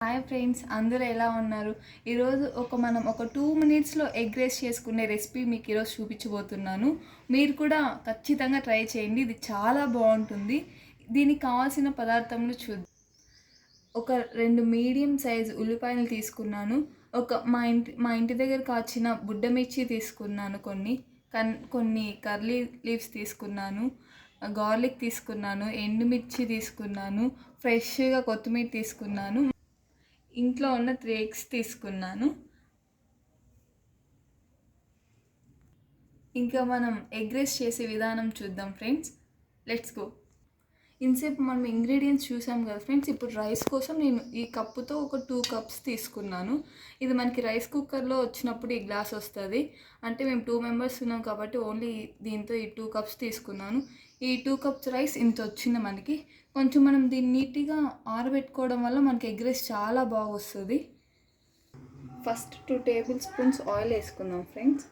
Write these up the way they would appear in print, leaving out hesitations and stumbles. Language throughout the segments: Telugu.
హాయ్ ఫ్రెండ్స్, అందరూ ఎలా ఉన్నారు? ఈరోజు మనం ఒక 2 మినిట్స్లో ఎగ్ రైస్ చేసుకునే రెసిపీ మీకు ఈరోజు చూపించబోతున్నాను. మీరు కూడా ఖచ్చితంగా ట్రై చేయండి. ఇది చాలా బాగుంటుంది. దీనికి కావాల్సిన పదార్థములు చూద్దాం. ఒక 2 మీడియం సైజ్ ఉల్లిపాయలు తీసుకున్నాను. మా ఇంటి దగ్గర కాచిన బుడ్డమిర్చి తీసుకున్నాను. కొన్ని కర్లీ లీవ్స్ తీసుకున్నాను. గార్లిక్ తీసుకున్నాను. ఎండుమిర్చి తీసుకున్నాను. ఫ్రెష్గా కొత్తిమీర తీసుకున్నాను. ఇంట్లో ఉన్న 3 ఎగ్స్ తీసుకున్నాను. ఇంకా మనం ఎగ్ రైస్ చేసే విధానం చూద్దాం ఫ్రెండ్స్. Let's go. ఇంతసేపు మనం ఇంగ్రీడియంట్స్ చూసాం కదా ఫ్రెండ్స్. ఇప్పుడు రైస్ కోసం నేను ఈ కప్పుతో ఒక 2 కప్స్ తీసుకున్నాను. ఇది మనకి రైస్ కుక్కర్లో వచ్చినప్పుడు ఈ గ్లాస్ వస్తుంది. అంటే మేము 2 మెంబర్స్ ఉన్నాం కాబట్టి ఓన్లీ దీంతో ఈ 2 కప్స్ తీసుకున్నాను. ఈ 2 కప్స్ రైస్ ఇంత వచ్చింది మనకి. కొంచెం మనం దీన్ని నీట్గా ఆరబెట్టుకోవడం వల్ల మనకి ఎగ్ రైస్ చాలా బాగా వస్తుంది. ఫస్ట్ 2 టేబుల్ స్పూన్స్ ఆయిల్ వేసుకుందాం ఫ్రెండ్స్.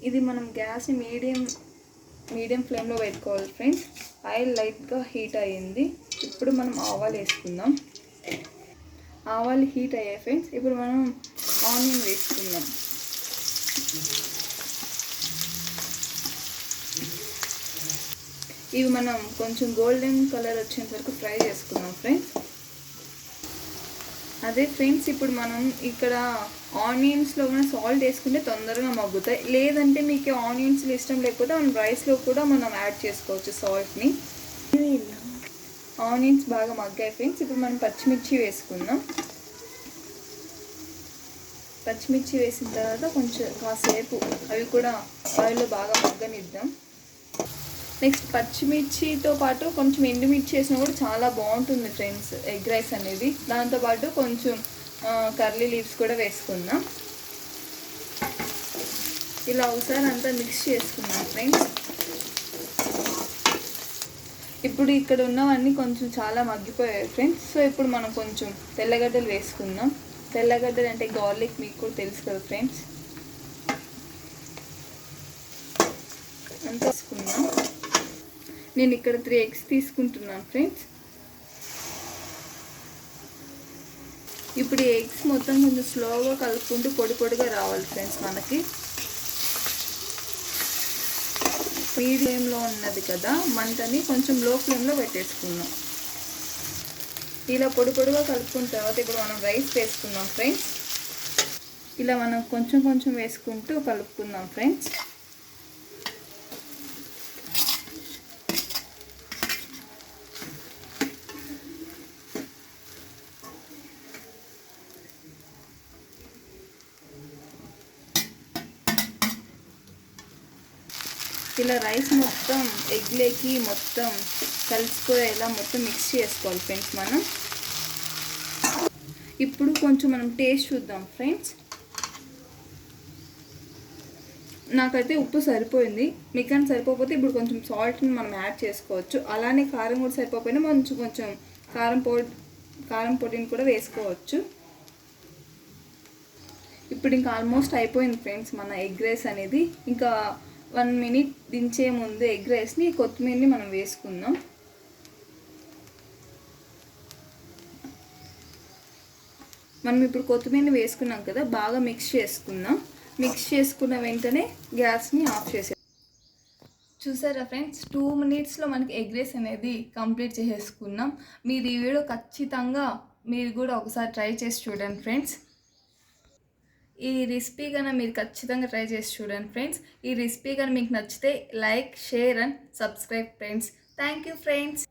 ఇది మనం గ్యాస్ని మీడియం ఫ్లేమ్లో పెట్టుకోవాలి ఫ్రెండ్స్. ఆయిల్ లైట్గా హీట్ అయ్యింది. ఇప్పుడు మనం ఆవాలు వేసుకుందాం. ఆవాలు హీట్ అయ్యాయి ఫ్రెండ్స్. ఇప్పుడు మనం ఆనియన్ వేసుకుందాం. ఇవి మనం కొంచెం గోల్డెన్ కలర్ వచ్చేంత వరకు ఫ్రై చేసుకుందాం ఫ్రెండ్స్. అదే ఫ్రెండ్స్, ఇప్పుడు మనం ఇక్కడ ఆనియన్స్లో కూడా సాల్ట్ వేసుకుంటే తొందరగా మగ్గుతాయి. లేదంటే మీకు ఆనియన్స్లో ఇష్టం లేకపోతే మనం రైస్లో కూడా మనం యాడ్ చేసుకోవచ్చు సాల్ట్ని. ఆనియన్స్ బాగా మగ్గాయి ఫ్రెండ్స్. ఇప్పుడు మనం పచ్చిమిర్చి వేసుకుందాం. పచ్చిమిర్చి వేసిన తర్వాత కొంచెం కాసేపు అవి కూడా ఆయిల్లో బాగా మగ్గనిద్దాం. నెక్స్ట్ పచ్చిమిర్చితో పాటు కొంచెం ఎండుమిర్చి వేసినా కూడా చాలా బాగుంటుంది ఫ్రెండ్స్ ఎగ్ రైస్ అనేది. దాంతోపాటు కొంచెం కర్లీ లీవ్స్ కూడా వేసుకుందాం. ఇలా ఒకసారి అంతా మిక్స్ చేసుకుందాం ఫ్రెండ్స్. ఇప్పుడు ఇక్కడ ఉన్నవన్నీ కొంచెం చాలా మగ్గిపోయాయి ఫ్రెండ్స్. సో ఇప్పుడు మనం కొంచెం తెల్లగడ్డలు వేసుకుందాం. తెల్లగడ్డలు అంటే గార్లిక్ మీకు కూడా తెలుసు కదా ఫ్రెండ్స్. అంతా వేసుకుందాం. నేను ఇక్కడ 3 ఎగ్స్ తీసుకుంటున్నాను ఫ్రెండ్స్. ఇప్పుడు ఈ ఎగ్స్ మొత్తం కొంచెం స్లోగా కలుపుకుంటూ పొడిగా రావాలి ఫ్రెండ్స్. మనకి మీడియంలో ఉన్నది కదా, మంటని కొంచెం లో ఫ్లేమ్లో పెట్టేసుకుందాం. ఇలా పొడిగా కలుపుకున్న తర్వాత ఇప్పుడు మనం రైస్ వేసుకుందాం ఫ్రెండ్స్. ఇలా మనం కొంచెం వేసుకుంటూ కలుపుకుందాం ఫ్రెండ్స్. ఇలా రైస్ మొత్తం ఎగ్లేకి మొత్తం కలిసిపోయేలా మొత్తం మిక్స్ చేసుకోవాలి ఫ్రెండ్స్ మనం. ఇప్పుడు కొంచెం మనం టేస్ట్ చూద్దాం ఫ్రెండ్స్. నాకైతే ఉప్పు సరిపోయింది. మీకు కానీ సరిపోకపోతే ఇప్పుడు కొంచెం సాల్ట్ని మనం యాడ్ చేసుకోవచ్చు. అలానే కారం కూడా సరిపోకపోయినా కొంచెం కారం పొడిని కూడా వేసుకోవచ్చు. ఇప్పుడు ఇంకా ఆల్మోస్ట్ అయిపోయింది ఫ్రెండ్స్ మన ఎగ్ రైస్ అనేది. ఇంకా 1 మినిట్ దించే ముందు ఎగ్ రైస్ని కొత్తిమీరని మనం వేసుకుందాం. మనం ఇప్పుడు కొత్తిమీరని వేసుకున్నాం కదా, బాగా మిక్స్ చేసుకుందాం. మిక్స్ చేసుకున్న వెంటనే గ్యాస్ని ఆఫ్ చేసేద్దాం. చూసారా ఫ్రెండ్స్, 2 మినిట్స్లో మనకి ఎగ్ రైస్ అనేది కంప్లీట్ చేసేసుకున్నాం. మీరు ఈ వీడియో ఖచ్చితంగా మీరు కూడా ఒకసారి ట్రై చేసి చూడండి ఫ్రెండ్స్. ఈ రెసిపీ కన్నా మీరు ఖచ్చితంగా ట్రై చేసి చూడండి ఫ్రెండ్స్. ఈ రెసిపీ కన్నా మీకు నచ్చితే like, share and subscribe friends. Thank you friends.